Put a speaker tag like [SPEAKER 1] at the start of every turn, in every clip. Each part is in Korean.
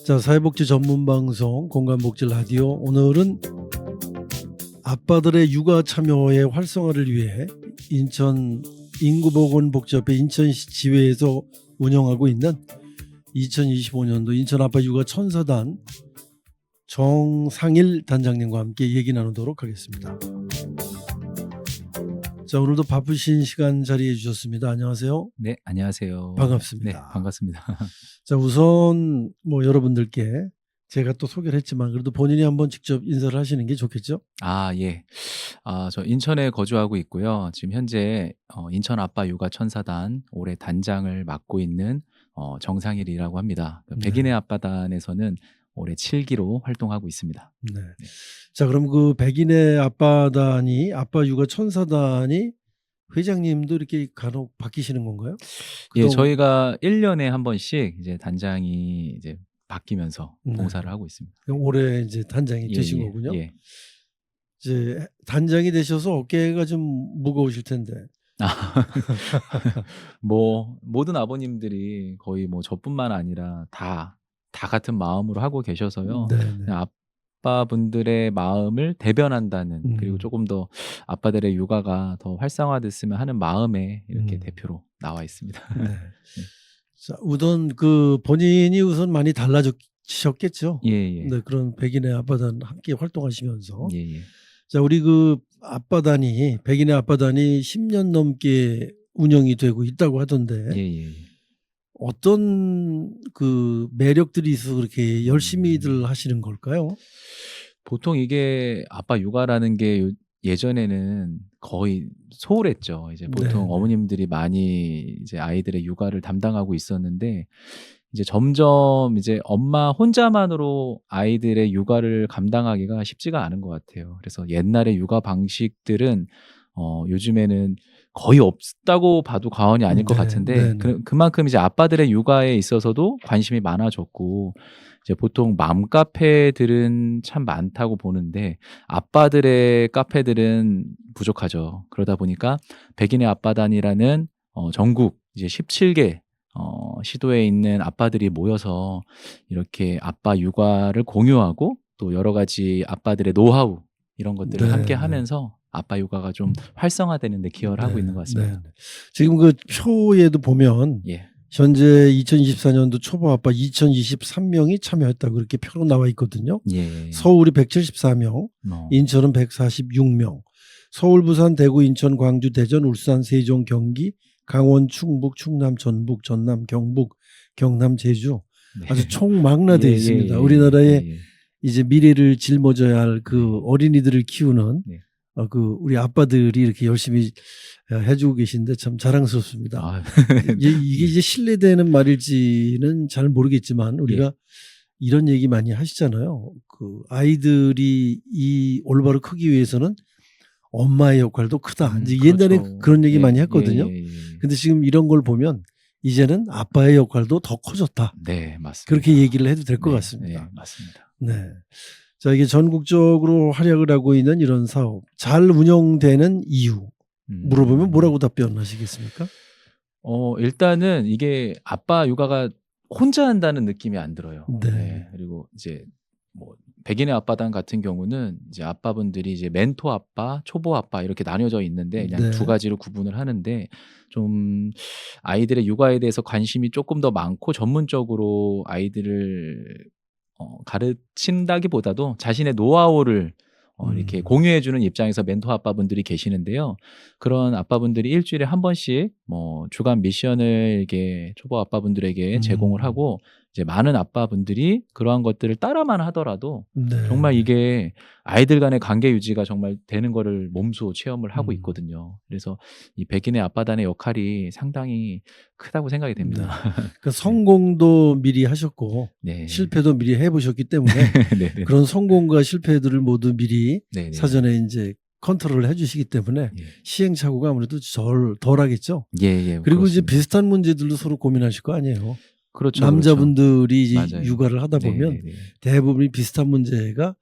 [SPEAKER 1] 자, 사회복지 전문 방송 공감복지 라디오, 오늘은 아빠들의 육아 참여의 활성화를 위해 인천 인구보건복지협회 인천시 지회에서 운영하고 있는 2025년도 인천 아빠 육아 천사단 정상일 단장님과 함께 얘기 나누도록 하겠습니다. 자, 오늘도 바쁘신 시간 자리해 주셨습니다. 안녕하세요.
[SPEAKER 2] 네, 안녕하세요.
[SPEAKER 1] 반갑습니다.
[SPEAKER 2] 네, 반갑습니다.
[SPEAKER 1] 자, 우선 여러분들께 제가 또 소개를 했지만 그래도 본인이 한번 직접 인사를 하시는 게 좋겠죠?
[SPEAKER 2] 예. 저 인천에 거주하고 있고요. 지금 현재 인천 아빠 육아 천사단 올해 단장을 맡고 있는 정상일이라고 합니다. 백인의 아빠단에서는 올해 7기로 활동하고 있습니다.
[SPEAKER 1] 네. 자, 그럼 그 백인의 아빠단이 아빠 육아 천사단이 회장님도 이렇게 간혹 바뀌시는 건가요?
[SPEAKER 2] 예, 저희가 1년에 한 번씩 이제 단장이 이제 바뀌면서
[SPEAKER 1] 네.
[SPEAKER 2] 봉사를 하고 있습니다.
[SPEAKER 1] 올해 이제 단장이 되신 거군요.
[SPEAKER 2] 예.
[SPEAKER 1] 이제 단장이 되셔서 어깨가 좀 무거우실 텐데.
[SPEAKER 2] 모든 아버님들이 거의 저뿐만 아니라 다 같은 마음으로 하고 계셔서요. 그냥 아빠분들의 마음을 대변한다는, 그리고 조금 더 아빠들의 육아가 더 활성화됐으면 하는 마음에 이렇게 대표로 나와 있습니다.
[SPEAKER 1] 네. 자, 우선 본인이 우선 많이 달라지셨겠죠.
[SPEAKER 2] 예.
[SPEAKER 1] 네, 그런 백인의 아빠단 함께 활동하시면서.
[SPEAKER 2] 예.
[SPEAKER 1] 자, 우리 아빠단이 백인의 아빠단이 10년 넘게 운영이 되고 있다고 하던데.
[SPEAKER 2] 예.
[SPEAKER 1] 어떤 매력들이 있어서 그렇게 열심히들 하시는 걸까요?
[SPEAKER 2] 보통 이게 아빠 육아라는 게 예전에는 거의 소홀했죠. 이제 보통
[SPEAKER 1] 네.
[SPEAKER 2] 어머님들이 많이 이제 아이들의 육아를 담당하고 있었는데, 이제 점점 이제 엄마 혼자만으로 아이들의 육아를 감당하기가 쉽지가 않은 것 같아요. 그래서 옛날의 육아 방식들은 요즘에는 거의 없다고 봐도 과언이 아닐 것 같은데, 그만큼 이제 아빠들의 육아에 있어서도 관심이 많아졌고, 이제 보통 맘 카페들은 참 많다고 보는데 아빠들의 카페들은 부족하죠. 그러다 보니까 백인의 아빠단이라는 전국 이제 17개 시도에 있는 아빠들이 모여서 이렇게 아빠 육아를 공유하고 또 여러 가지 아빠들의 노하우 이런 것들을 함께 하면서 아빠 육아가 좀 활성화되는 데 기여를 하고 있는 것 같습니다.
[SPEAKER 1] 지금 표에도 보면 현재 2024년도 초보 아빠 2023명이 참여했다고 그렇게 표로 나와 있거든요. 서울이 174명, 인천은 146명, 서울, 부산, 대구, 인천, 광주, 대전, 울산, 세종, 경기, 강원, 충북, 충남, 전북, 전남, 경북, 경남, 제주 아주 총망라되어 있습니다. 우리나라의 이제 미래를 짊어져야 할 어린이들을 키우는 우리 아빠들이 이렇게 열심히 해주고 계신데 참 자랑스럽습니다. 이게 이제 신뢰되는 말일지는 잘 모르겠지만 우리가 이런 얘기 많이 하시잖아요. 아이들이 이 올바로 크기 위해서는 엄마의 역할도 크다. 이제 옛날에 그런 얘기 많이 했거든요. 근데 지금 이런 걸 보면 이제는 아빠의 역할도 더 커졌다.
[SPEAKER 2] 네, 맞습니다.
[SPEAKER 1] 그렇게 얘기를 해도 될 것 같습니다.
[SPEAKER 2] 네, 맞습니다.
[SPEAKER 1] 네. 자, 이게 전국적으로 활약을 하고 있는 이런 사업, 잘 운영되는 이유 물어보면 뭐라고 답변하시겠습니까?
[SPEAKER 2] 일단은 이게 아빠 육아가 혼자 한다는 느낌이 안 들어요. 그리고 이제 백인의 아빠단 같은 경우는 이제 아빠분들이 이제 멘토 아빠, 초보 아빠 이렇게 나뉘어져 있는데 그냥 두 가지로 구분을 하는데, 좀 아이들의 육아에 대해서 관심이 조금 더 많고 전문적으로 아이들을 가르친다기보다도 자신의 노하우를 이렇게 공유해주는 입장에서 멘토 아빠분들이 계시는데요. 그런 아빠분들이 일주일에 한 번씩 주간 미션을 이렇게 초보 아빠분들에게 제공을 하고, 이제 많은 아빠분들이 그러한 것들을 따라만 하더라도 정말 이게 아이들 간의 관계 유지가 정말 되는 거를 몸소 체험을 하고 있거든요. 그래서 이 백인의 아빠단의 역할이 상당히 크다고 생각이 됩니다.
[SPEAKER 1] 성공도 미리 하셨고 실패도 미리 해보셨기 때문에 그런 성공과 실패들을 모두 미리 사전에 이제 컨트롤을 해주시기 때문에 시행착오가 아무래도 덜하겠죠. 그리고
[SPEAKER 2] 그렇습니다.
[SPEAKER 1] 이제 비슷한 문제들도 서로 고민하실 거 아니에요.
[SPEAKER 2] 그렇죠.
[SPEAKER 1] 남자분들이
[SPEAKER 2] 그렇죠.
[SPEAKER 1] 육아를 하다 보면 대부분이 비슷한 문제가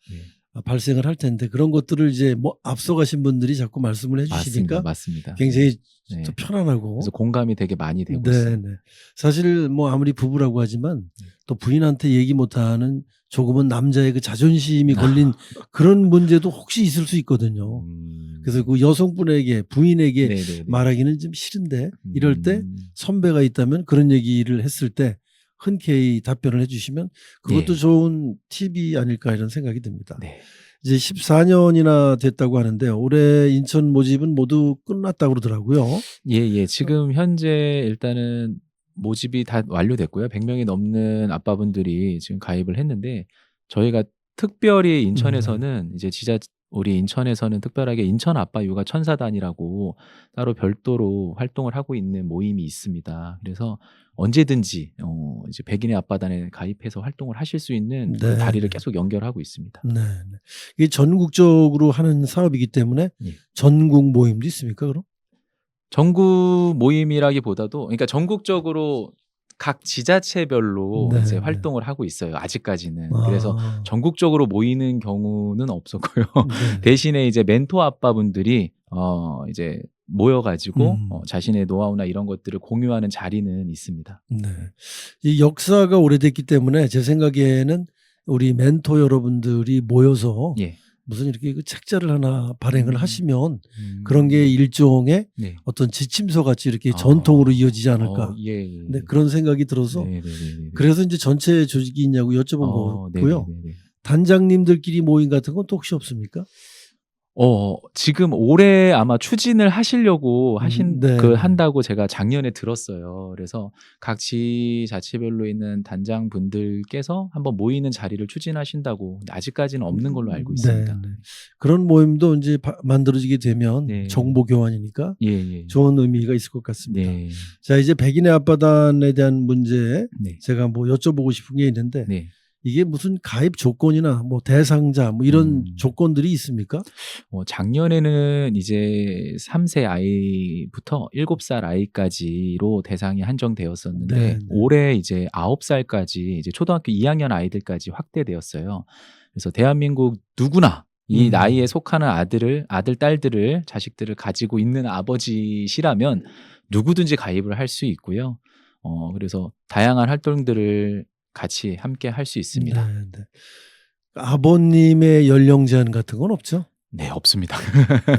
[SPEAKER 1] 발생을 할 텐데 그런 것들을 이제 뭐 앞서가신 분들이 자꾸 말씀을 해주시니까
[SPEAKER 2] 맞습니다.
[SPEAKER 1] 굉장히
[SPEAKER 2] 네.
[SPEAKER 1] 또 편안하고
[SPEAKER 2] 그래서 공감이 되게 많이 되고
[SPEAKER 1] 네,
[SPEAKER 2] 있어요.
[SPEAKER 1] 네. 사실 뭐 아무리 부부라고 하지만 또 부인한테 얘기 못하는 조금은 남자의 그 자존심이 걸린 그런 문제도 혹시 있을 수 있거든요. 그래서 그 여성분에게 부인에게
[SPEAKER 2] 네네네.
[SPEAKER 1] 말하기는 좀 싫은데 이럴 때 선배가 있다면 그런 얘기를 했을 때 흔쾌히 답변을 해주시면 그것도
[SPEAKER 2] 네.
[SPEAKER 1] 좋은 팁이 아닐까 이런 생각이 듭니다.
[SPEAKER 2] 네.
[SPEAKER 1] 이제 14년이나 됐다고 하는데 올해 인천 모집은 모두 끝났다고 그러더라고요.
[SPEAKER 2] 예. 지금 현재 일단은 모집이 다 완료됐고요. 100명이 넘는 아빠분들이 지금 가입을 했는데 저희가 특별히 인천에서는 이제 우리 인천에서는 특별하게 인천 아빠 육아 천사단이라고 따로 별도로 활동을 하고 있는 모임이 있습니다. 그래서 언제든지 이제 백인의 아빠단에 가입해서 활동을 하실 수 있는 그 다리를 계속 연결하고 있습니다.
[SPEAKER 1] 네. 이게 전국적으로 하는 사업이기 때문에
[SPEAKER 2] 예.
[SPEAKER 1] 전국 모임도 있습니까, 그럼?
[SPEAKER 2] 전국 모임이라기보다도 그러니까 전국적으로 각 지자체별로
[SPEAKER 1] 네,
[SPEAKER 2] 이제
[SPEAKER 1] 네.
[SPEAKER 2] 활동을 하고 있어요. 아직까지는. 그래서 전국적으로 모이는 경우는 없었고요.
[SPEAKER 1] 네.
[SPEAKER 2] 대신에 이제 멘토 아빠분들이 이제 모여가지고 자신의 노하우나 이런 것들을 공유하는 자리는 있습니다.
[SPEAKER 1] 네. 이 역사가 오래됐기 때문에 제 생각에는 우리 멘토 여러분들이 모여서
[SPEAKER 2] 예.
[SPEAKER 1] 무슨 이렇게 그 책자를 하나 발행을 하시면 그런 게 일종의
[SPEAKER 2] 네.
[SPEAKER 1] 어떤 지침서 같이 이렇게 전통으로 이어지지 않을까.
[SPEAKER 2] 예.
[SPEAKER 1] 네, 그런 생각이 들어서 그래서 이제 전체 조직이 있냐고 여쭤본 거고요. 단장님들끼리 모임 같은 건 또 혹시 없습니까?
[SPEAKER 2] 지금 올해 아마 추진을 하시려고
[SPEAKER 1] 네.
[SPEAKER 2] 한다고 제가 작년에 들었어요. 그래서 각 지자체별로 있는 단장분들께서 한번 모이는 자리를 추진하신다고 아직까지는 없는 걸로 알고 있습니다.
[SPEAKER 1] 네. 그런 모임도 이제 만들어지게 되면
[SPEAKER 2] 네.
[SPEAKER 1] 정보 교환이니까
[SPEAKER 2] 예.
[SPEAKER 1] 좋은 의미가 있을 것 같습니다.
[SPEAKER 2] 네.
[SPEAKER 1] 자, 이제 백인의 아빠단에 대한 문제
[SPEAKER 2] 네.
[SPEAKER 1] 제가 뭐 여쭤보고 싶은 게 있는데
[SPEAKER 2] 네.
[SPEAKER 1] 이게 무슨 가입 조건이나 뭐 대상자 뭐 이런 조건들이 있습니까?
[SPEAKER 2] 작년에는 이제 3세 아이부터 7살 아이까지로 대상이 한정되었었는데
[SPEAKER 1] 네.
[SPEAKER 2] 올해 이제 9살까지 이제 초등학교 2학년 아이들까지 확대되었어요. 그래서 대한민국 누구나 이 나이에 속하는 아들, 딸들을 자식들을 가지고 있는 아버지시라면 누구든지 가입을 할 수 있고요. 그래서 다양한 활동들을 같이 함께 할 수 있습니다.
[SPEAKER 1] 네. 아버님의 연령 제한 같은 건 없죠?
[SPEAKER 2] 네, 없습니다.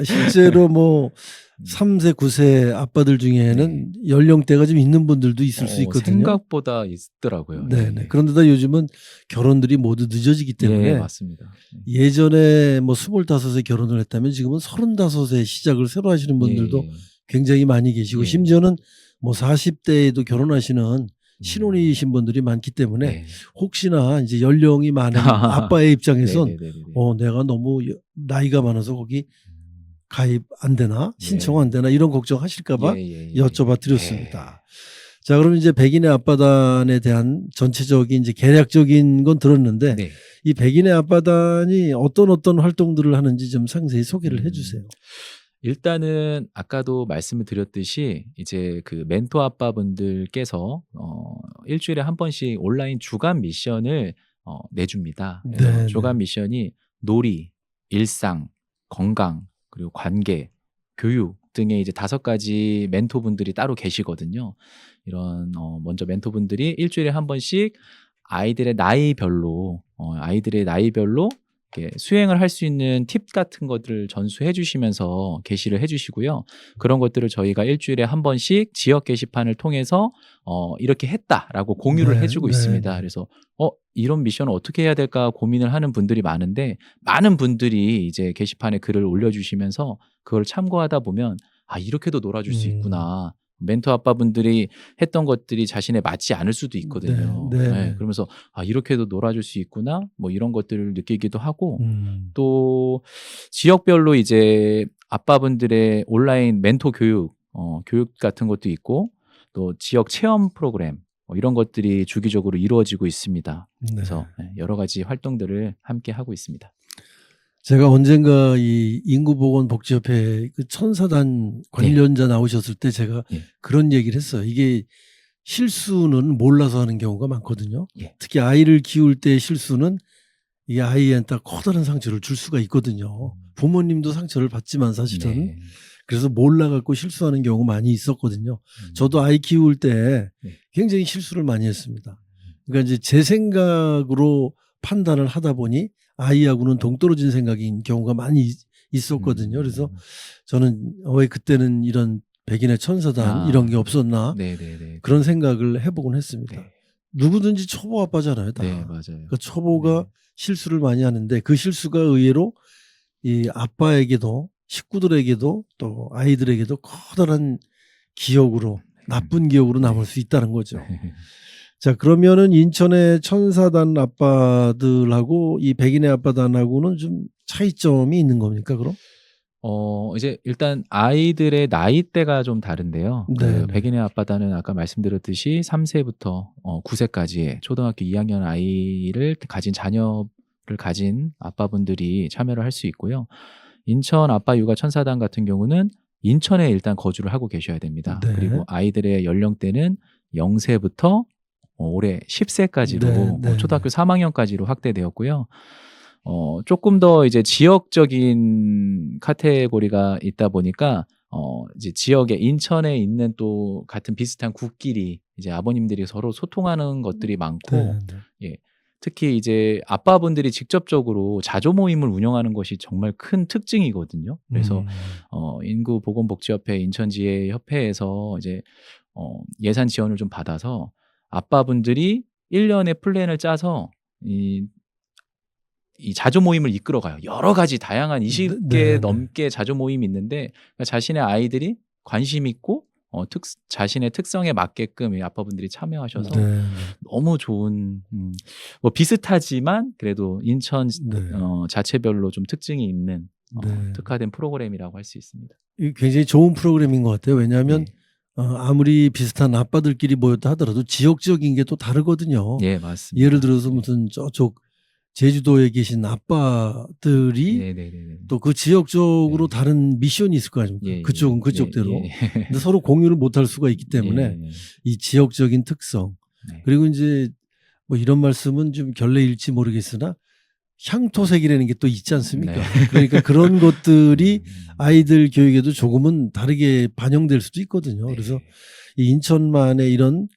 [SPEAKER 1] 실제로 뭐 3세, 9세 아빠들 중에는 연령대가 좀 있는 분들도 있을 수 있거든요.
[SPEAKER 2] 생각보다 있더라고요.
[SPEAKER 1] 네. 그런데다 요즘은 결혼들이 모두 늦어지기 때문에
[SPEAKER 2] 맞습니다.
[SPEAKER 1] 예전에 뭐 25세 결혼을 했다면 지금은 35세 시작을 새로 하시는 분들도 굉장히 많이 계시고 심지어는 뭐 40대에도 결혼하시는 신혼이신 분들이 많기 때문에 혹시나 이제 연령이 많은 아빠의 입장에선 내가 너무 나이가 많아서 거기 가입 안 되나 신청 안 되나 이런 걱정하실까봐 여쭤봐 드렸습니다. 자, 그럼 이제 백인의 아빠단에 대한 전체적인 이제 개략적인 건 들었는데 이 백인의 아빠단이 어떤 활동들을 하는지 좀 상세히 소개를 해주세요.
[SPEAKER 2] 일단은 아까도 말씀을 드렸듯이 이제 그 멘토 아빠분들께서 일주일에 한 번씩 온라인 주간 미션을 내줍니다. 그래서 주간 미션이 놀이, 일상, 건강, 그리고 관계, 교육 등의 이제 5가지 멘토분들이 따로 계시거든요. 이런 먼저 멘토분들이 일주일에 한 번씩 아이들의 나이별로 수행을 할 수 있는 팁 같은 것들을 전수해 주시면서 게시를 해 주시고요. 그런 것들을 저희가 일주일에 한 번씩 지역 게시판을 통해서 이렇게 했다라고 공유를 해주고 있습니다. 그래서 이런 미션을 어떻게 해야 될까 고민을 하는 분들이 많은데 많은 분들이 이제 게시판에 글을 올려주시면서 그걸 참고하다 보면 이렇게도 놀아줄 수 있구나. 멘토 아빠분들이 했던 것들이 자신에 맞지 않을 수도 있거든요. 그러면서 이렇게도 놀아줄 수 있구나 뭐 이런 것들을 느끼기도 하고 또 지역별로 이제 아빠분들의 온라인 멘토 교육 같은 것도 있고 또 지역 체험 프로그램 이런 것들이 주기적으로 이루어지고 있습니다. 그래서 여러 가지 활동들을 함께 하고 있습니다.
[SPEAKER 1] 제가 언젠가 이 인구보건복지협회 그 천사단 관련자 나오셨을 때 제가 그런 얘기를 했어요. 이게 실수는 몰라서 하는 경우가 많거든요. 특히 아이를 키울 때 실수는 이 아이한테 커다란 상처를 줄 수가 있거든요. 부모님도 상처를 받지만 사실은
[SPEAKER 2] 네.
[SPEAKER 1] 그래서 몰라갖고 실수하는 경우가 많이 있었거든요. 저도 아이 키울 때
[SPEAKER 2] 네.
[SPEAKER 1] 굉장히 실수를 많이 했습니다. 그러니까 이제 제 생각으로 판단을 하다 보니 아이하고는 동떨어진 생각인 경우가 많이 있었거든요. 그래서 저는 왜 그때는 이런 백인의 천사단 이런 게 없었나
[SPEAKER 2] 네네네.
[SPEAKER 1] 그런 생각을 해보곤 했습니다.
[SPEAKER 2] 네.
[SPEAKER 1] 누구든지 초보 아빠잖아요. 다.
[SPEAKER 2] 네, 맞아요.
[SPEAKER 1] 그러니까 초보가
[SPEAKER 2] 네.
[SPEAKER 1] 실수를 많이 하는데 그 실수가 의외로 이 아빠에게도 식구들에게도 또 아이들에게도 커다란 기억으로 나쁜 기억으로 남을 수 있다는 거죠. 자, 그러면은 인천의 천사단 아빠들하고 이 백인의 아빠단하고는 좀 차이점이 있는 겁니까, 그럼?
[SPEAKER 2] 이제 일단 아이들의 나이대가 좀 다른데요.
[SPEAKER 1] 네.
[SPEAKER 2] 백인의 아빠단은 아까 말씀드렸듯이 3세부터 9세까지의 초등학교 2학년 아이를 가진 자녀를 가진 아빠분들이 참여를 할 수 있고요. 인천 아빠 육아 천사단 같은 경우는 인천에 일단 거주를 하고 계셔야 됩니다.
[SPEAKER 1] 네.
[SPEAKER 2] 그리고 아이들의 연령대는 0세부터 올해 10세까지로
[SPEAKER 1] 네.
[SPEAKER 2] 초등학교 3학년까지로 확대되었고요. 조금 더 이제 지역적인 카테고리가 있다 보니까 이제 지역에 인천에 있는 또 같은 비슷한 국끼리 이제 아버님들이 서로 소통하는 것들이 많고
[SPEAKER 1] 네.
[SPEAKER 2] 예. 특히 이제 아빠분들이 직접적으로 자조 모임을 운영하는 것이 정말 큰 특징이거든요. 그래서 인구보건복지협회 인천지회협회에서 이제 예산 지원을 좀 받아서 아빠분들이 1년의 플랜을 짜서 이 자조 모임을 이끌어가요. 여러 가지 다양한 20개 넘게 자조 모임이 있는데 그러니까 자신의 아이들이 관심 있고 자신의 특성에 맞게끔 이 아빠분들이 참여하셔서 너무 좋은 뭐 비슷하지만 그래도 인천 자체별로 좀 특징이 있는 특화된 프로그램이라고 할 수 있습니다.
[SPEAKER 1] 굉장히 좋은 프로그램인 것 같아요. 왜냐하면 아무리 비슷한 아빠들끼리 모였다 하더라도 지역적인 게 또 다르거든요.
[SPEAKER 2] 예, 맞습니다.
[SPEAKER 1] 예를 들어서 무슨 저쪽 제주도에 계신 아빠들이 또 그 지역적으로 다른 미션이 있을 거 아닙니까? 그쪽은 그쪽대로. 근데 서로 공유를 못할 수가 있기 때문에 이 지역적인 특성 그리고 이제 뭐 이런 말씀은 좀 결례일지 모르겠으나 향토색이라는 게 또 있지 않습니까? 그러니까 그런 것들이 아이들 교육에도 조금은 다르게 반영될 수도 있거든요. 그래서 이 인천만의 이런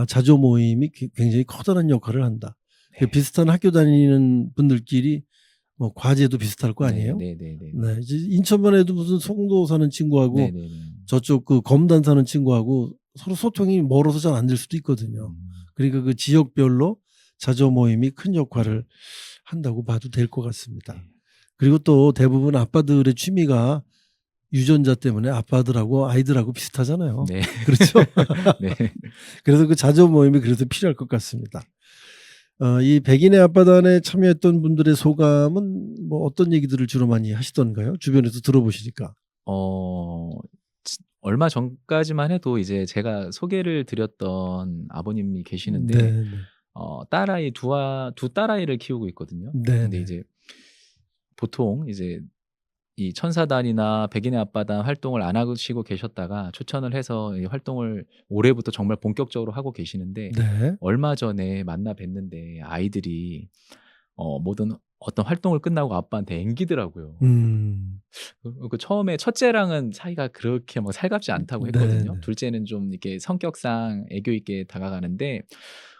[SPEAKER 1] 자조 모임이 굉장히 커다란 역할을 한다. 비슷한 학교 다니는 분들끼리 뭐 과제도 비슷할 거 아니에요? 네. 이제 인천만 해도 무슨 송도 사는 친구하고 저쪽 그 검단 사는 친구하고 서로 소통이 멀어서 잘 안 될 수도 있거든요. 그러니까 그 지역별로 자조 모임이 큰 역할을 한다고 봐도 될 것 같습니다. 그리고 또 대부분 아빠들의 취미가 유전자 때문에 아빠들하고 아이들하고 비슷하잖아요.
[SPEAKER 2] 네.
[SPEAKER 1] 그렇죠? 그래서 그 자조 모임이 그래서 필요할 것 같습니다. 이 백인의 아빠단에 참여했던 분들의 소감은 뭐 어떤 얘기들을 주로 많이 하시던가요? 주변에서 들어보시니까.
[SPEAKER 2] 얼마 전까지만 해도 이제 제가 소개를 드렸던 아버님이 계시는데 딸아이 두 딸아이를 키우고 있거든요. 근데 이제 보통 이제 이 천사단이나 백인의 아빠단 활동을 안 하시고 계셨다가 추천을 해서 이 활동을 올해부터 정말 본격적으로 하고 계시는데 얼마 전에 만나 뵀는데 아이들이 모든 어떤 활동을 끝나고 아빠한테 앵기더라고요. 그 처음에 첫째랑은 사이가 그렇게 뭐 살갑지 않다고 했거든요. 둘째는 좀 이렇게 성격상 애교 있게 다가가는데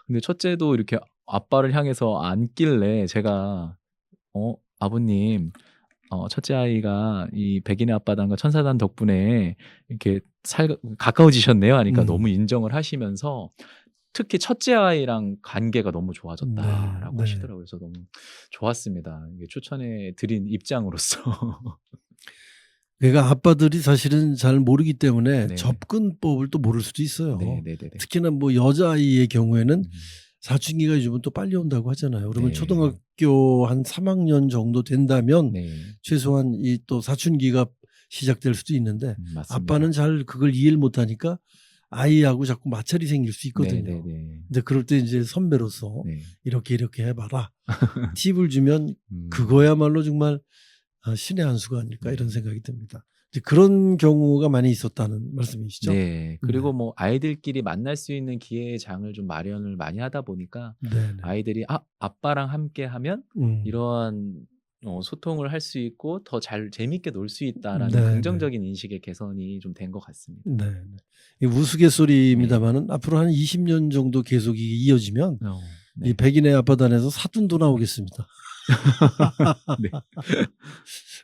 [SPEAKER 2] 근데 첫째도 이렇게 아빠를 향해서 안길래 제가 아버님 첫째 아이가 이 백인의 아빠단과 천사단 덕분에 이렇게 가까워지셨네요 하니까 너무 인정을 하시면서 특히 첫째 아이랑 관계가 너무 좋아졌다라고 하시더라고요. 그래서 너무 좋았습니다. 이게 추천해 드린 입장으로서.
[SPEAKER 1] 그러니까 아빠들이 사실은 잘 모르기 때문에 접근법을 또 모를 수도 있어요. 특히나 뭐 여자아이의 경우에는 사춘기가 요즘은 또 빨리 온다고 하잖아요. 그러면 초등학교 한 3학년 정도 된다면 최소한 이 또 사춘기가 시작될 수도 있는데 아빠는 잘 그걸 이해를 못하니까 아이하고 자꾸 마찰이 생길 수 있거든요. 근데 그럴 때 이제 선배로서 이렇게 해봐라. 팁을 주면 그거야말로 정말 신의 한 수가 아닐까 이런 생각이 듭니다. 이제 그런 경우가 많이 있었다는 말씀이시죠?
[SPEAKER 2] 네. 그리고 뭐 아이들끼리 만날 수 있는 기회의 장을 좀 마련을 많이 하다 보니까
[SPEAKER 1] 네네.
[SPEAKER 2] 아이들이 아빠랑 함께 하면
[SPEAKER 1] 음.
[SPEAKER 2] 이러한 소통을 할 수 있고 더 잘 재밌게 놀 수 있다라는
[SPEAKER 1] 네네.
[SPEAKER 2] 긍정적인 인식의 개선이 좀 된 것 같습니다.
[SPEAKER 1] 네. 이 우스갯소리입니다만은 앞으로 한 20년 정도 계속 이어지면 이
[SPEAKER 2] 네.
[SPEAKER 1] 백인의 아빠단에서 사돈도 나오겠습니다.
[SPEAKER 2] 네.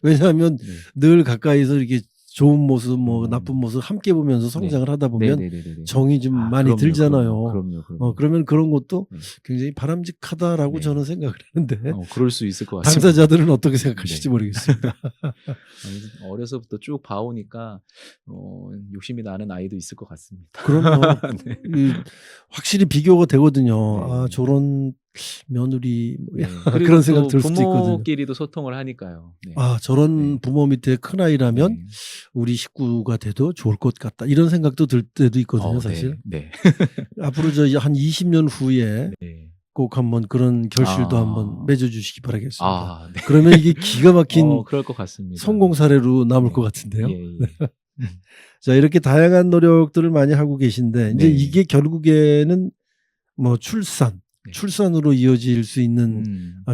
[SPEAKER 1] 왜냐하면
[SPEAKER 2] 네.
[SPEAKER 1] 늘 가까이서 이렇게 좋은 모습, 뭐 나쁜 모습 함께 보면서 성장을 하다 보면
[SPEAKER 2] 네네네네.
[SPEAKER 1] 정이 좀 많이 들잖아요.
[SPEAKER 2] 그럼요.
[SPEAKER 1] 그러면 그런 것도
[SPEAKER 2] 네.
[SPEAKER 1] 굉장히 바람직하다라고
[SPEAKER 2] 네.
[SPEAKER 1] 저는 생각을 하는데
[SPEAKER 2] 그럴 수 있을 것 같습니다.
[SPEAKER 1] 당사자들은 어떻게 생각하실지
[SPEAKER 2] 네.
[SPEAKER 1] 모르겠습니다.
[SPEAKER 2] 어려서부터 쭉 봐오니까 욕심이 나는 아이도 있을 것 같습니다.
[SPEAKER 1] 그럼요.
[SPEAKER 2] 네.
[SPEAKER 1] 확실히 비교가 되거든요.
[SPEAKER 2] 네.
[SPEAKER 1] 아, 저런 며느리 뭐
[SPEAKER 2] 네.
[SPEAKER 1] 그런 생각 들 수도 있거든요.
[SPEAKER 2] 부모끼리도 소통을 하니까요. 네.
[SPEAKER 1] 아, 저런
[SPEAKER 2] 네.
[SPEAKER 1] 부모 밑에 큰 아이라면
[SPEAKER 2] 네.
[SPEAKER 1] 우리 식구가 돼도 좋을 것 같다. 이런 생각도 들 때도 있거든요, 사실.
[SPEAKER 2] 네.
[SPEAKER 1] 앞으로 저 한 20년 후에
[SPEAKER 2] 네.
[SPEAKER 1] 꼭 한번 그런 결실도 한번 맺어주시기 바라겠습니다.
[SPEAKER 2] 네.
[SPEAKER 1] 그러면 이게 기가 막힌
[SPEAKER 2] 그럴 것 같습니다.
[SPEAKER 1] 성공 사례로 남을
[SPEAKER 2] 네.
[SPEAKER 1] 것 같은데요.
[SPEAKER 2] 예.
[SPEAKER 1] 자, 이렇게 다양한 노력들을 많이 하고 계신데 이제
[SPEAKER 2] 네.
[SPEAKER 1] 이게 결국에는 뭐
[SPEAKER 2] 네.
[SPEAKER 1] 출산으로 이어질 수 있는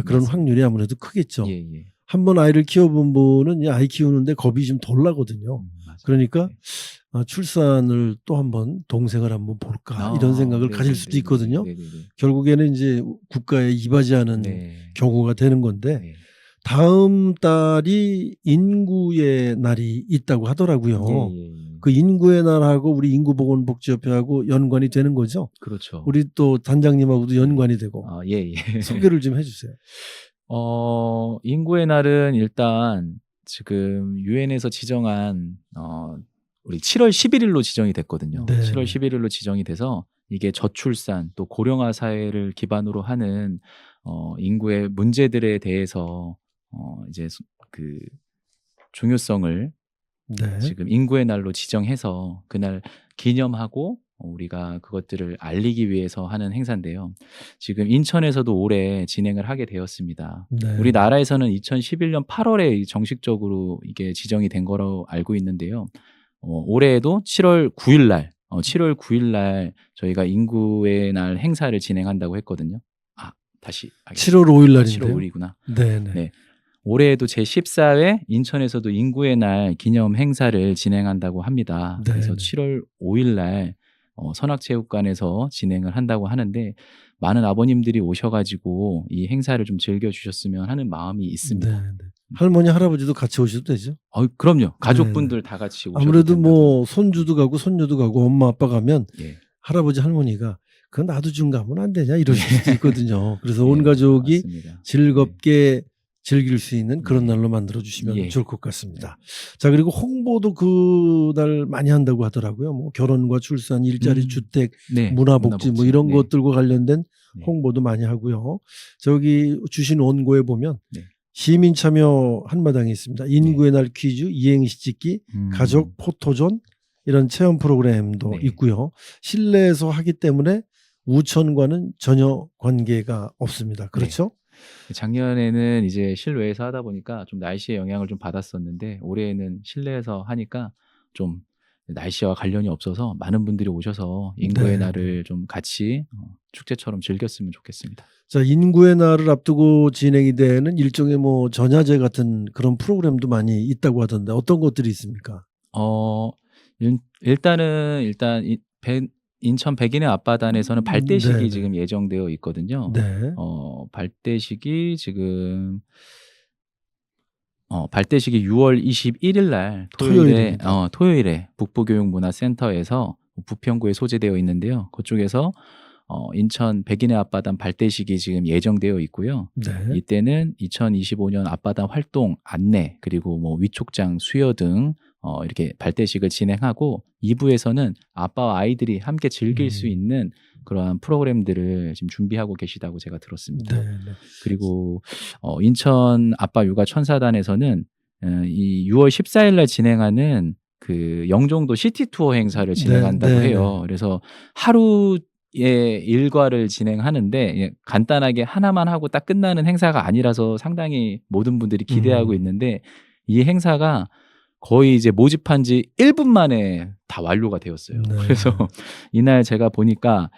[SPEAKER 1] 그런
[SPEAKER 2] 맞습니다.
[SPEAKER 1] 확률이 아무래도 크겠죠.
[SPEAKER 2] 예.
[SPEAKER 1] 한번 아이를 키워본 분은 이 아이 키우는데 겁이 좀 덜 나거든요.
[SPEAKER 2] 맞아요.
[SPEAKER 1] 그러니까
[SPEAKER 2] 네.
[SPEAKER 1] 출산을 또 한번 동생을 한번 볼까 이런 생각을 가질 수도 있거든요.
[SPEAKER 2] 네네네.
[SPEAKER 1] 결국에는 이제 국가에 이바지하는
[SPEAKER 2] 네.
[SPEAKER 1] 경우가 되는 건데
[SPEAKER 2] 네.
[SPEAKER 1] 다음 달이 인구의 날이 있다고 하더라고요.
[SPEAKER 2] 예.
[SPEAKER 1] 그 인구의 날하고 우리 인구보건복지협회하고 연관이 되는 거죠.
[SPEAKER 2] 그렇죠.
[SPEAKER 1] 우리 또 단장님하고도 연관이 되고
[SPEAKER 2] 예.
[SPEAKER 1] 소개를 좀 해주세요.
[SPEAKER 2] 인구의 날은 일단 지금 유엔에서 지정한 우리 7월 11일로 지정이 됐거든요.
[SPEAKER 1] 네.
[SPEAKER 2] 7월 11일로 지정이 돼서 이게 저출산 또 고령화 사회를 기반으로 하는 인구의 문제들에 대해서 이제 그 중요성을
[SPEAKER 1] 네.
[SPEAKER 2] 지금 인구의 날로 지정해서 그날 기념하고 우리가 그것들을 알리기 위해서 하는 행사인데요. 지금 인천에서도 올해 진행을 하게 되었습니다.
[SPEAKER 1] 네.
[SPEAKER 2] 우리나라에서는 2011년 8월에 정식적으로 이게 지정이 된 거로 알고 있는데요. 올해에도 7월 9일 날 저희가 인구의 날 행사를 진행한다고 했거든요. 다시
[SPEAKER 1] 7월 5일 날인데요.
[SPEAKER 2] 7월 5일이구나.
[SPEAKER 1] 네.
[SPEAKER 2] 올해에도 제14회 인천에서도 인구의 날 기념 행사를 진행한다고 합니다.
[SPEAKER 1] 네.
[SPEAKER 2] 그래서 7월 5일 날 선악체육관에서 진행을 한다고 하는데 많은 아버님들이 오셔가지고 이 행사를 좀 즐겨주셨으면 하는 마음이 있습니다.
[SPEAKER 1] 네. 할머니 할아버지도 같이 오셔도 되죠?
[SPEAKER 2] 그럼요. 가족분들 다 같이 오셔도
[SPEAKER 1] 아무래도
[SPEAKER 2] 된다고.
[SPEAKER 1] 뭐 손주도 가고 손녀도 가고 엄마 아빠 가면
[SPEAKER 2] 예.
[SPEAKER 1] 할아버지 할머니가 그건 나도 좀 가면 안 되냐 이러실 수도 있거든요. 그래서 온
[SPEAKER 2] 예,
[SPEAKER 1] 가족이
[SPEAKER 2] 맞습니다.
[SPEAKER 1] 즐겁게 즐길 수 있는 그런
[SPEAKER 2] 네.
[SPEAKER 1] 날로 만들어 주시면
[SPEAKER 2] 예.
[SPEAKER 1] 좋을 것 같습니다. 자, 그리고 홍보도 그날 많이 한다고 하더라고요. 뭐 결혼과 출산, 일자리, 주택,
[SPEAKER 2] 네.
[SPEAKER 1] 문화복지 뭐 이런
[SPEAKER 2] 네.
[SPEAKER 1] 것들과 관련된
[SPEAKER 2] 네.
[SPEAKER 1] 홍보도 많이 하고요. 저기 주신 원고에 보면
[SPEAKER 2] 네.
[SPEAKER 1] 시민 참여 한마당이 있습니다. 인구의 날 퀴즈, 이행시 찍기, 가족 포토존 이런 체험 프로그램도
[SPEAKER 2] 네.
[SPEAKER 1] 있고요. 실내에서 하기 때문에 우천과는 전혀 관계가 없습니다. 그렇죠?
[SPEAKER 2] 작년에는 이제 실외에서 하다 보니까 좀 날씨의 영향을 좀 받았었는데 올해에는 실내에서 하니까 좀 날씨와 관련이 없어서 많은 분들이 오셔서 인구의
[SPEAKER 1] 네.
[SPEAKER 2] 날을 좀 같이 축제처럼 즐겼으면 좋겠습니다.
[SPEAKER 1] 자, 인구의 날을 앞두고 진행이 되는 일종의 뭐 전야제 같은 그런 프로그램도 많이 있다고 하던데 어떤 것들이 있습니까?
[SPEAKER 2] 일단 인천 백인의 앞바다에서는 발대식이
[SPEAKER 1] 네네.
[SPEAKER 2] 지금 예정되어 있거든요.
[SPEAKER 1] 네.
[SPEAKER 2] 발대식이 지금 발대식이 6월 21일 날
[SPEAKER 1] 토요일입니다.
[SPEAKER 2] 토요일에 북부교육문화센터에서 부평구에 소재되어 있는데요. 그쪽에서 인천 백인의 앞바다 발대식이 지금 예정되어 있고요.
[SPEAKER 1] 네.
[SPEAKER 2] 이때는 2025년 앞바다 활동 안내 그리고 뭐 위촉장 수여 등 이렇게 발대식을 진행하고 2부에서는 아빠와 아이들이 함께 즐길 수 있는 그러한 프로그램들을 지금 준비하고 계시다고 제가 들었습니다.
[SPEAKER 1] 네.
[SPEAKER 2] 그리고 인천 아빠 육아 천사단에서는 이 6월 14일 날 진행하는 그 영종도 시티 투어 행사를 진행한다고 해요. 그래서 하루의 일과를 진행하는데 간단하게 하나만 하고 딱 끝나는 행사가 아니라서 상당히 모든 분들이 기대하고 있는데 이 행사가 거의 이제 모집한 지 1분 만에 다 완료가 되었어요.
[SPEAKER 1] 네.
[SPEAKER 2] 그래서 이날 제가 보니까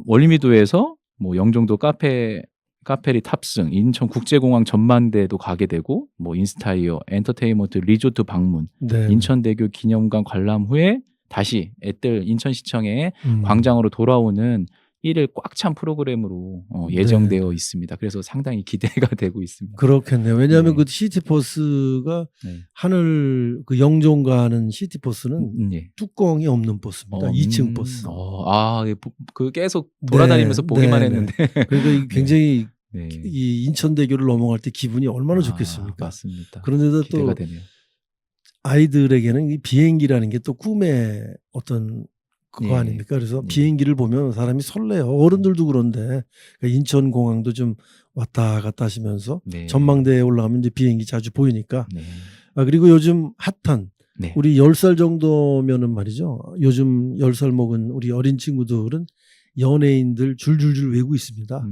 [SPEAKER 2] 월미도에서 뭐 영종도 카페리 탑승, 인천국제공항 전망대도 가게 되고, 뭐 인스타이어, 엔터테인먼트 리조트 방문,
[SPEAKER 1] 네.
[SPEAKER 2] 인천대교 기념관 관람 후에 다시 애들 인천시청의 광장으로 돌아오는 1일 꽉 찬 프로그램으로 예정되어
[SPEAKER 1] 네.
[SPEAKER 2] 있습니다. 그래서 상당히 기대가 되고 있습니다.
[SPEAKER 1] 그렇겠네요. 왜냐하면
[SPEAKER 2] 네.
[SPEAKER 1] 그 시티버스가
[SPEAKER 2] 네.
[SPEAKER 1] 하늘 그 영종 가는 시티버스는
[SPEAKER 2] 예.
[SPEAKER 1] 뚜껑이 없는 버스입니다. 2층 버스.
[SPEAKER 2] 그 계속 돌아다니면서
[SPEAKER 1] 네.
[SPEAKER 2] 보기만
[SPEAKER 1] 네.
[SPEAKER 2] 했는데.
[SPEAKER 1] 그러니까 굉장히
[SPEAKER 2] 네.
[SPEAKER 1] 이 인천대교를 넘어갈 때 기분이 얼마나 좋겠습니까?
[SPEAKER 2] 맞습니다.
[SPEAKER 1] 그런데도
[SPEAKER 2] 기대가
[SPEAKER 1] 또
[SPEAKER 2] 되네요.
[SPEAKER 1] 아이들에게는 이 비행기라는 게 또 꿈의 어떤 그거
[SPEAKER 2] 예.
[SPEAKER 1] 아닙니까? 그래서
[SPEAKER 2] 예.
[SPEAKER 1] 비행기를 보면 사람이 설레요. 어른들도 그런데 그러니까 인천공항도 좀 왔다 갔다 하시면서
[SPEAKER 2] 네.
[SPEAKER 1] 전망대에 올라가면 이제 비행기 자주 보이니까.
[SPEAKER 2] 네.
[SPEAKER 1] 그리고 요즘 핫한
[SPEAKER 2] 네.
[SPEAKER 1] 우리 10살 정도면은 말이죠. 요즘 10살 먹은 우리 어린 친구들은 연예인들 줄줄줄 외우고 있습니다.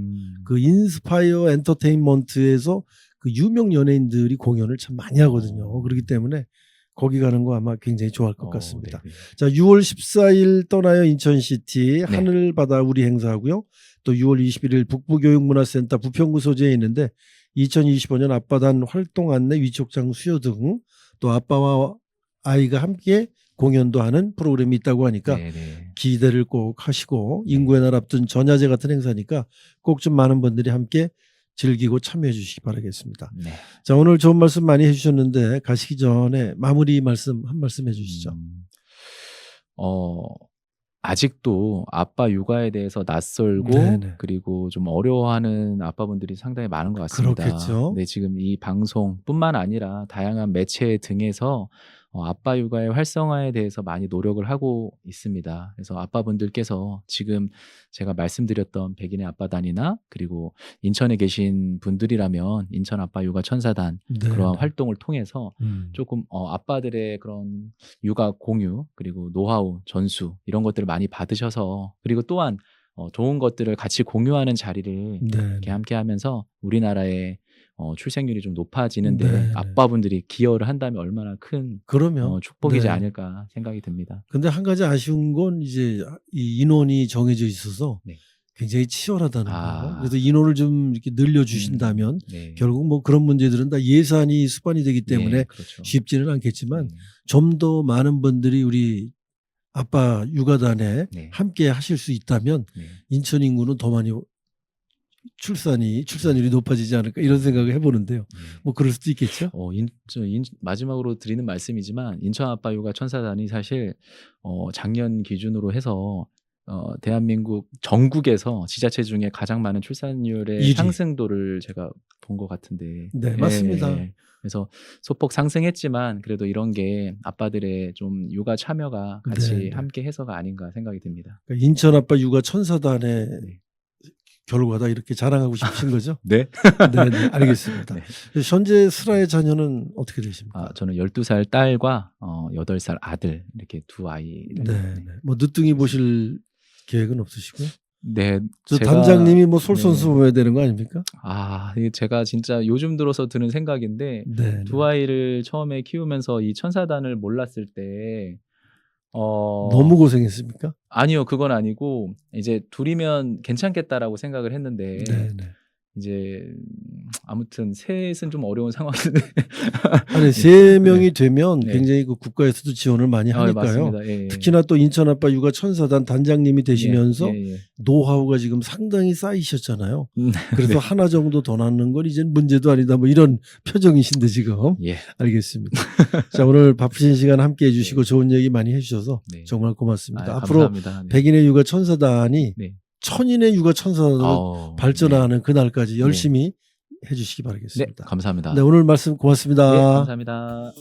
[SPEAKER 1] 그 인스파이어 엔터테인먼트에서 그 유명 연예인들이 공연을 참 많이 하거든요. 그렇기 때문에 거기 가는 거 아마 굉장히 좋아할 것 같습니다.
[SPEAKER 2] 네네.
[SPEAKER 1] 자, 6월 14일 떠나요 인천시티
[SPEAKER 2] 네.
[SPEAKER 1] 하늘바다 우리 행사하고요. 또 6월 21일 북부교육문화센터 부평구 소재에 있는데 2025년 아빠단 활동 안내 위촉장 수여 등 또 아빠와 아이가 함께 공연도 하는 프로그램이 있다고 하니까
[SPEAKER 2] 네네.
[SPEAKER 1] 기대를 꼭 하시고 인구의 날 앞둔 전야제 같은 행사니까 꼭 좀 많은 분들이 함께 즐기고 참여해 주시기 바라겠습니다.
[SPEAKER 2] 네.
[SPEAKER 1] 자, 오늘 좋은 말씀 많이 해주셨는데 가시기 전에 마무리 말씀 한 말씀 해주시죠.
[SPEAKER 2] 아직도 아빠 육아에 대해서 낯설고
[SPEAKER 1] 네네.
[SPEAKER 2] 그리고 좀 어려워하는 아빠분들이 상당히 많은 것 같습니다.
[SPEAKER 1] 그렇겠죠.
[SPEAKER 2] 네, 지금 이 방송뿐만 아니라 다양한 매체 등에서 아빠 육아의 활성화에 대해서 많이 노력을 하고 있습니다. 그래서 아빠분들께서 지금 제가 말씀드렸던 백인의 아빠단이나 그리고 인천에 계신 분들이라면 인천 아빠 육아 천사단
[SPEAKER 1] 네.
[SPEAKER 2] 그러한 활동을 통해서 조금 아빠들의 그런 육아 공유 그리고 노하우 전수 이런 것들을 많이 받으셔서 그리고 또한 좋은 것들을 같이 공유하는 자리를
[SPEAKER 1] 네.
[SPEAKER 2] 이렇게 함께 하면서 우리나라의 출생률이 좀 높아지는데
[SPEAKER 1] 네.
[SPEAKER 2] 아빠분들이 기여를 한다면 얼마나 큰
[SPEAKER 1] 그러면
[SPEAKER 2] 축복이지
[SPEAKER 1] 네.
[SPEAKER 2] 않을까 생각이 듭니다.
[SPEAKER 1] 근데 한 가지 아쉬운 건 이제 이 인원이 정해져 있어서
[SPEAKER 2] 네.
[SPEAKER 1] 굉장히 치열하다는 거. 그래서 인원을 좀 이렇게 늘려주신다면
[SPEAKER 2] 네.
[SPEAKER 1] 결국 뭐 그런 문제들은 다 예산이 수반이 되기 때문에
[SPEAKER 2] 네, 그렇죠.
[SPEAKER 1] 쉽지는 않겠지만
[SPEAKER 2] 네.
[SPEAKER 1] 좀 더 많은 분들이 우리 아빠 육아단에
[SPEAKER 2] 네. 함께
[SPEAKER 1] 함께 하실 수 있다면
[SPEAKER 2] 네.
[SPEAKER 1] 인천 인구는 더 많이 출산율이 높아지지 않을까 이런 생각을 해보는데요. 뭐 그럴 수도 있겠죠.
[SPEAKER 2] 마지막으로 드리는 말씀이지만 인천 아빠 육아 천사단이 사실 작년 기준으로 해서 대한민국 전국에서 지자체 중에 가장 많은 출산율의
[SPEAKER 1] 1위.
[SPEAKER 2] 상승도를 제가 본 것 같은데.
[SPEAKER 1] 네, 맞습니다.
[SPEAKER 2] 그래서 소폭 상승했지만 그래도 이런 게 아빠들의 좀 육아 참여가 같이
[SPEAKER 1] 네, 네.
[SPEAKER 2] 함께 해서가 아닌가 생각이 듭니다.
[SPEAKER 1] 그러니까 인천 아빠 육아 천사단의
[SPEAKER 2] 네.
[SPEAKER 1] 결과다 이렇게 자랑하고 싶으신 거죠?
[SPEAKER 2] 네.
[SPEAKER 1] 네, 네, 알겠습니다.
[SPEAKER 2] 네.
[SPEAKER 1] 현재 슬아의 자녀는 어떻게 되십니까?
[SPEAKER 2] 저는 12살 딸과 8살 아들 이렇게 두 아이를.
[SPEAKER 1] 네, 네. 뭐 늦둥이 보실 계획은 없으시고요?
[SPEAKER 2] 네.
[SPEAKER 1] 저 단장님이 뭐 솔선수범해야
[SPEAKER 2] 네.
[SPEAKER 1] 되는 거 아닙니까?
[SPEAKER 2] 이게 제가 진짜 요즘 들어서 드는 생각인데
[SPEAKER 1] 네.
[SPEAKER 2] 두 아이를 처음에 키우면서 이 천사단을 몰랐을 때
[SPEAKER 1] 너무 고생했습니까?
[SPEAKER 2] 아니요, 그건 아니고 이제 둘이면 괜찮겠다라고 생각을 했는데
[SPEAKER 1] 네, 네.
[SPEAKER 2] 이제 아무튼 셋은 좀 어려운 상황인데
[SPEAKER 1] 아니 세 명이 되면
[SPEAKER 2] 네.
[SPEAKER 1] 굉장히 그 국가에서도 지원을 많이 하니까요.
[SPEAKER 2] 맞습니다. 예.
[SPEAKER 1] 특히나 또 인천 아빠 육아 천사단 단장님이 되시면서
[SPEAKER 2] 예.
[SPEAKER 1] 노하우가 지금 상당히 쌓이셨잖아요. 그래서
[SPEAKER 2] 네.
[SPEAKER 1] 하나 정도 더 낳는 건 이제는 문제도 아니다. 뭐 이런 표정이신데 지금.
[SPEAKER 2] 예.
[SPEAKER 1] 알겠습니다. 자, 오늘 바쁘신 시간 함께 해주시고 좋은 얘기 많이 해주셔서
[SPEAKER 2] 네.
[SPEAKER 1] 정말 고맙습니다.
[SPEAKER 2] 앞으로
[SPEAKER 1] 백인의 육아 천사단이
[SPEAKER 2] 네.
[SPEAKER 1] 천인의 육아 천사단으로 발전하는 그날까지 열심히 해주시기 바라겠습니다.
[SPEAKER 2] 네, 감사합니다.
[SPEAKER 1] 네, 오늘 말씀 고맙습니다.
[SPEAKER 2] 네, 감사합니다.